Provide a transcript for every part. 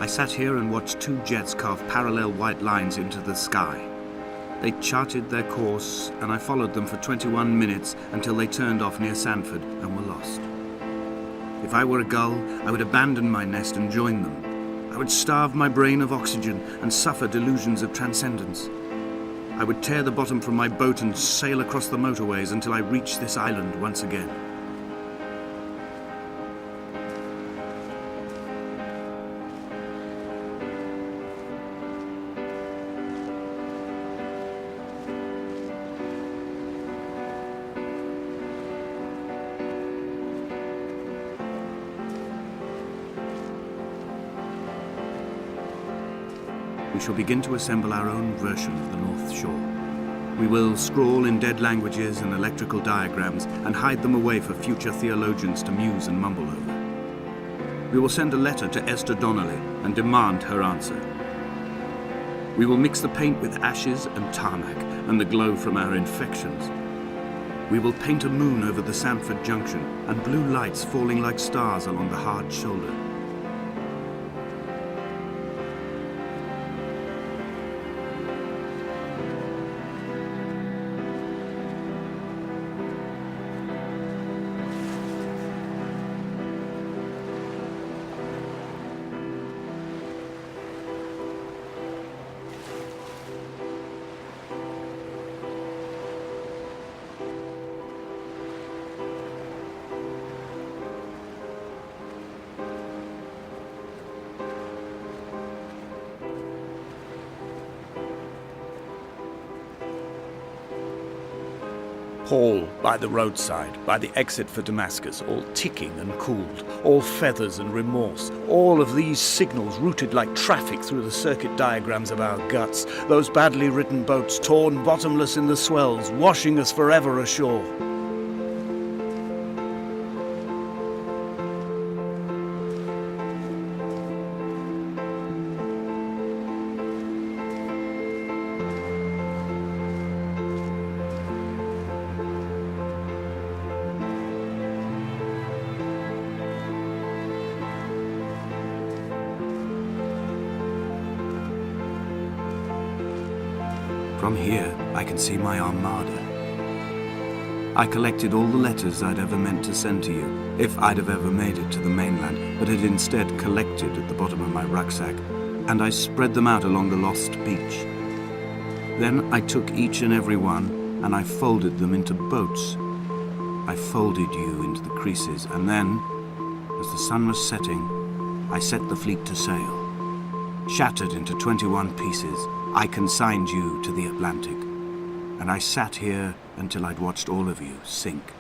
I sat here and watched two jets carve parallel white lines into the sky. They charted their course, and I followed them for 21 minutes until they turned off near Sanford and were lost. If I were a gull, I would abandon my nest and join them. I would starve my brain of oxygen and suffer delusions of transcendence. I would tear the bottom from my boat and sail across the motorways until I reached this island once again. We shall begin to assemble our own version of the North Shore. We will scrawl in dead languages and electrical diagrams and hide them away for future theologians to muse and mumble over. We will send a letter to Esther Donnelly and demand her answer. We will mix the paint with ashes and tarmac and the glow from our infections. We will paint a moon over the Sanford Junction and blue lights falling like stars along the hard shoulder. Paul, by the roadside, by the exit for Damascus, all ticking and cooled, all feathers and remorse, all of these signals routed like traffic through the circuit diagrams of our guts, those badly written boats torn bottomless in the swells, washing us forever ashore. From here, I can see my armada. I collected all the letters I'd ever meant to send to you, if I'd have ever made it to the mainland, but had instead collected at the bottom of my rucksack, and I spread them out along the lost beach. Then I took each and every one, and I folded them into boats. I folded you into the creases, and then, as the sun was setting, I set the fleet to sail. Shattered into 21 pieces, I consigned you to the Atlantic, and I sat here until I'd watched all of you sink.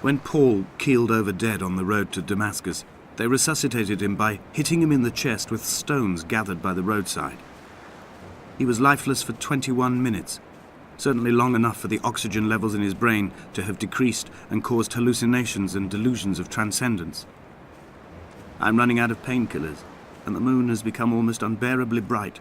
When Paul keeled over dead on the road to Damascus, they resuscitated him by hitting him in the chest with stones gathered by the roadside. He was lifeless for 21 minutes, certainly long enough for the oxygen levels in his brain to have decreased and caused hallucinations and delusions of transcendence. I'm running out of painkillers, and the moon has become almost unbearably bright.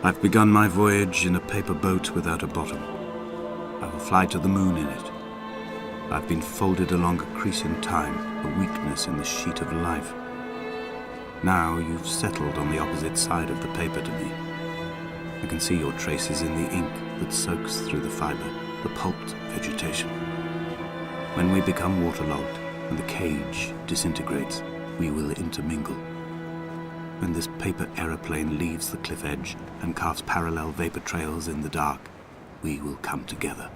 I've begun my voyage in a paper boat without a bottom. I will fly to the moon in it. I've been folded along a crease in time, a weakness in the sheet of life. Now you've settled on the opposite side of the paper to me. I can see your traces in the ink that soaks through the fibre, the pulped vegetation. When we become waterlogged and the cage disintegrates, we will intermingle. When this paper aeroplane leaves the cliff edge and casts parallel vapor trails in the dark, we will come together.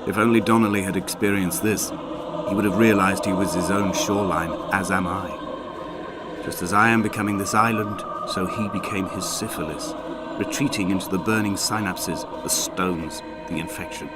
If only Donnelly had experienced this, he would have realized he was his own shoreline, as am I. Just as I am becoming this island, so he became his syphilis, retreating into the burning synapses, the stones, the infection.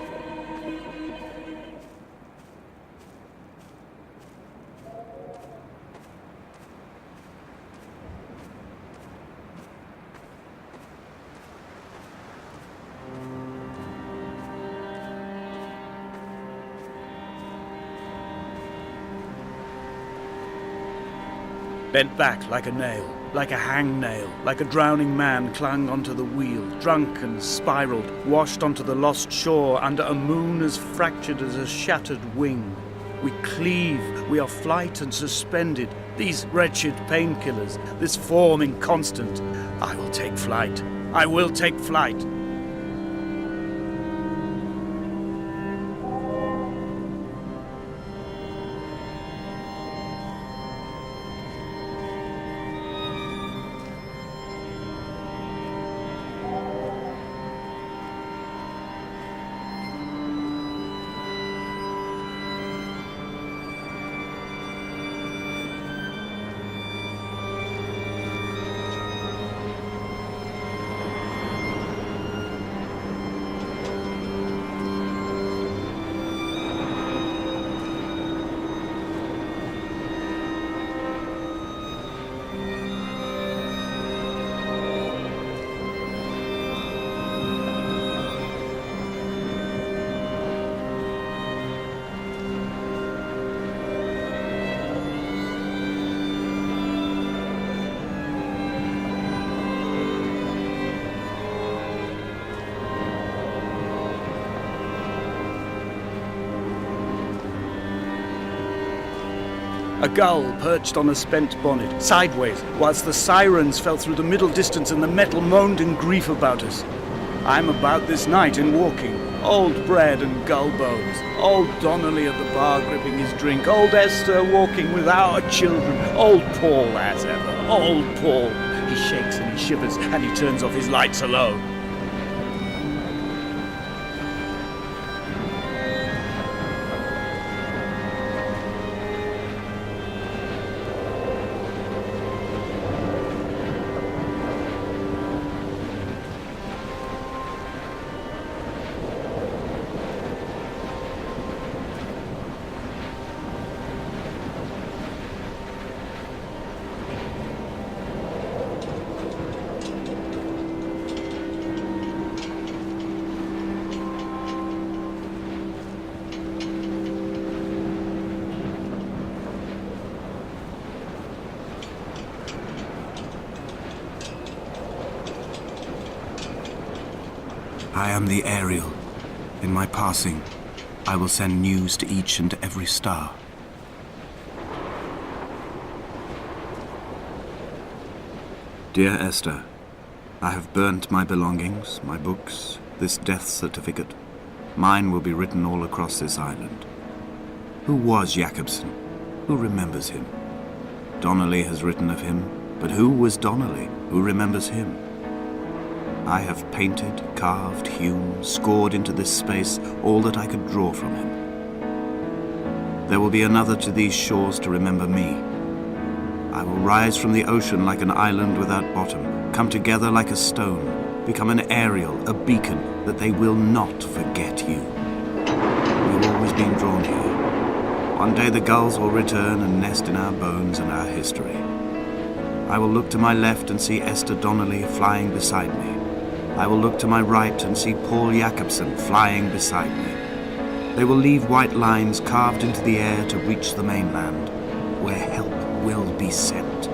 Bent back like a nail, like a hangnail, like a drowning man clung onto the wheel, drunk and spiraled, washed onto the lost shore under a moon as fractured as a shattered wing. We cleave, we are flight and suspended, these wretched painkillers, this form inconstant. I will take flight. I will take flight. A gull perched on a spent bonnet, sideways, whilst the sirens fell through the middle distance and the metal moaned in grief about us. I'm about this night in walking, old bread and gull bones, old Donnelly at the bar gripping his drink, old Esther walking with our children, old Paul as ever, old Paul. He shakes and he shivers and he turns off his lights alone. I am the Ariel. In my passing, I will send news to each and every star. Dear Esther, I have burnt my belongings, my books, this death certificate. Mine will be written all across this island. Who was Jakobsen? Who remembers him? Donnelly has written of him, but who was Donnelly? Who remembers him? I have painted, carved, hewn, scored into this space all that I could draw from him. There will be another to these shores to remember me. I will rise from the ocean like an island without bottom, come together like a stone, become an Ariel, a beacon, that they will not forget you. We've always been drawn here. One day the gulls will return and nest in our bones and our history. I will look to my left and see Esther Donnelly flying beside me. I will look to my right and see Paul Jakobsen flying beside me. They will leave white lines carved into the air to reach the mainland, where help will be sent.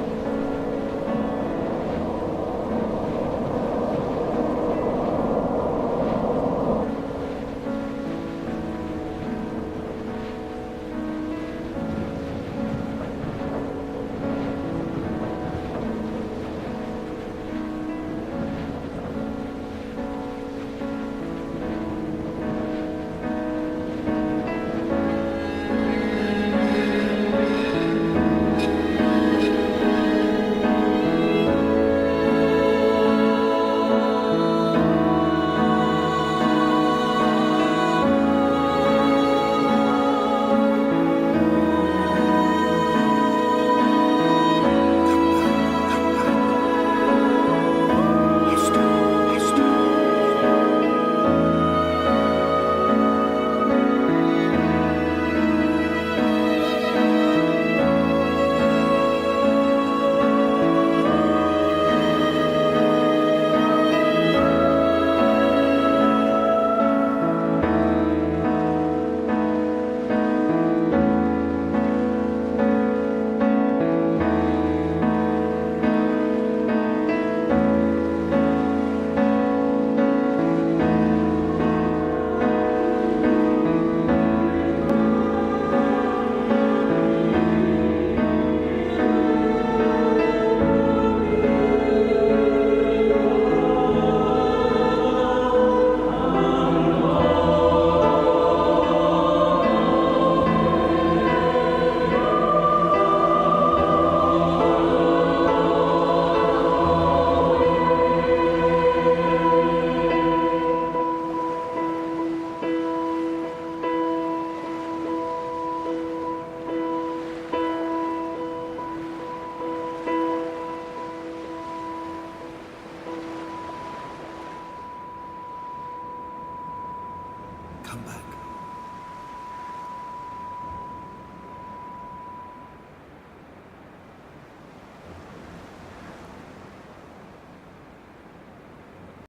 come back.